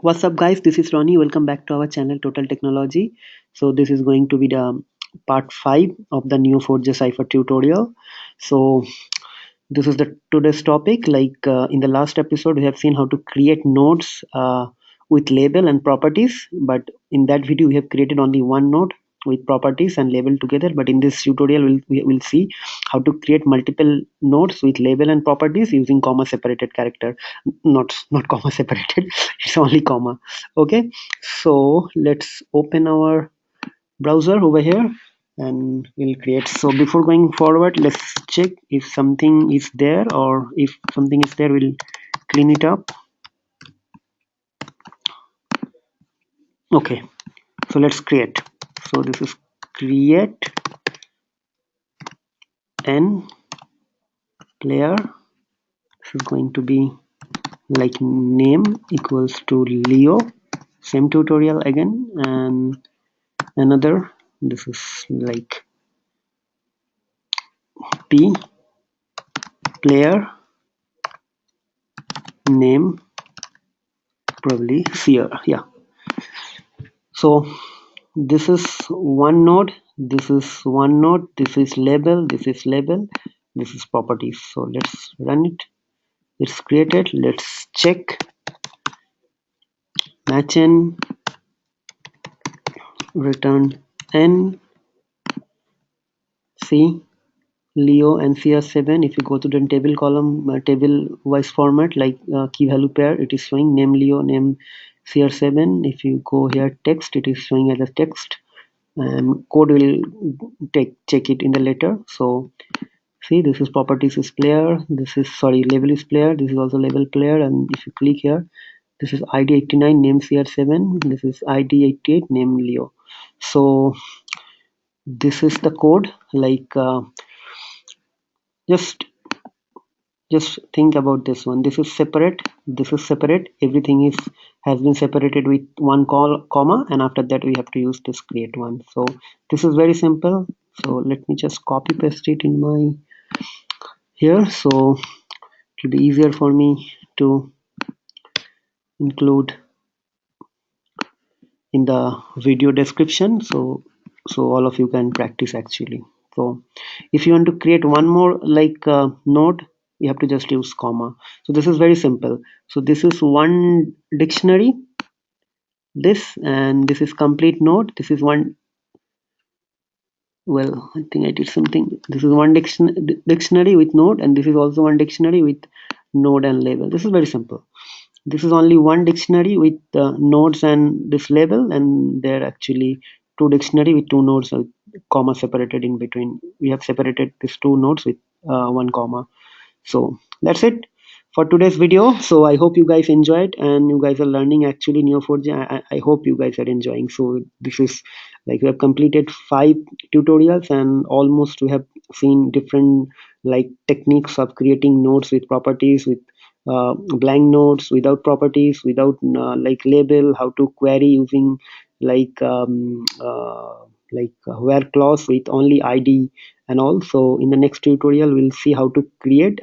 What's up, guys? This is Ronnie. Welcome back to our channel Total Technology. So this is going to be the part 5 of the NEO4J Cypher tutorial. So this is the today's topic. In the last episode, we have seen how to create nodes with label and properties. But in that video, we have created only one node with properties and label together. But in this tutorial, we'll see how to create multiple nodes with label and properties using comma separated character. Not comma separated. It's only comma. Okay. So let's open our browser over here and we'll create. So before going forward, let's check if something is there, or if something is there, we'll clean it up. Okay, so let's create. So this is create n player. This is going to be like name equals to Leo. Same tutorial again, and another. This is like p player name, probably Seer. Yeah. So this is one node, this is one node, this is label, this is label, this is properties. So let's run it. It's created. Let's check match n, return n, see Leo and CR7. If you go to the table column, table wise format, like key value pair, it is showing name Leo, name CR7. If you go here text, it is showing as a text. Code will check it in the later. So see, this is properties is player, this is label is player, this is also label player, and if you click here, this is id 89 name CR7, this is id 88 name Leo. So this is the code. Just think about this one. This is separate, this is separate, everything has been separated with one comma, and after that we have to use this create one. So this is very simple. So let me just copy paste it in my here, so it will be easier for me to include in the video description, so all of you can practice actually. So if you want to create one more node, you have to just use comma. So this is very simple. So this is one dictionary, this, and this is complete node. This is one, well, I think I did something. This is one dictionary with node, and this is also one dictionary with node and label. This is very simple. This is only one dictionary with nodes and this label, and there are actually two dictionary with two nodes with comma separated in between. We have separated these two nodes with one comma. So that's it for today's video. So I hope you guys enjoyed and you guys are learning actually Neo4j. I hope you guys are enjoying. So this is like we have completed 5 tutorials, and almost we have seen different techniques of creating nodes with properties, with blank nodes, without properties, without label, how to query using where clause with only id and all. So in the next tutorial we'll see how to create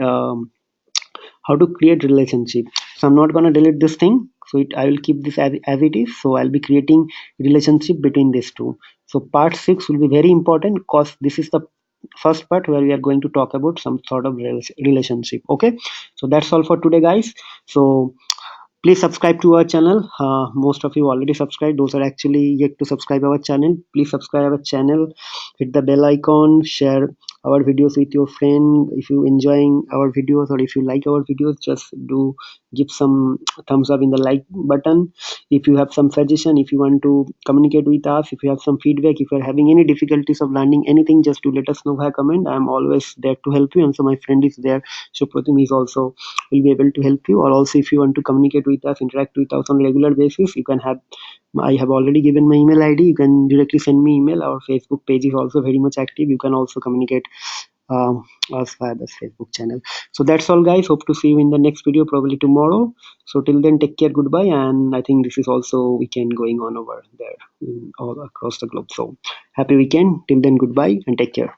relationship. So I'm not going to delete this thing, so I will keep this as it is. So I'll be creating relationship between these two. So part 6 will be very important, because this is the first part where we are going to talk about some sort of relationship. Okay, so that's all for today, guys. So please subscribe to our channel. Most of you already subscribed. Those are actually yet to subscribe our channel, please subscribe our channel, hit the bell icon, share our videos with your friend. If you enjoying our videos, or if you like our videos, just do give some thumbs up in the like button. If you have some suggestion, if you want to communicate with us, if you have some feedback, if you are having any difficulties of learning anything, just to let us know via comment. I am always there to help you, and so my friend is there, Supratim, is also will be able to help you. Or also if you want to communicate with us, interact with us on a regular basis, you can have, I have already given my email id, you can directly send me email. Our Facebook page is also very much active, you can also communicate us via this Facebook channel. So that's all, guys. Hope to see you in the next video, probably tomorrow. So till then, take care, goodbye. And I think this is also weekend going on over there all across the globe. So happy weekend. Till then, goodbye and take care.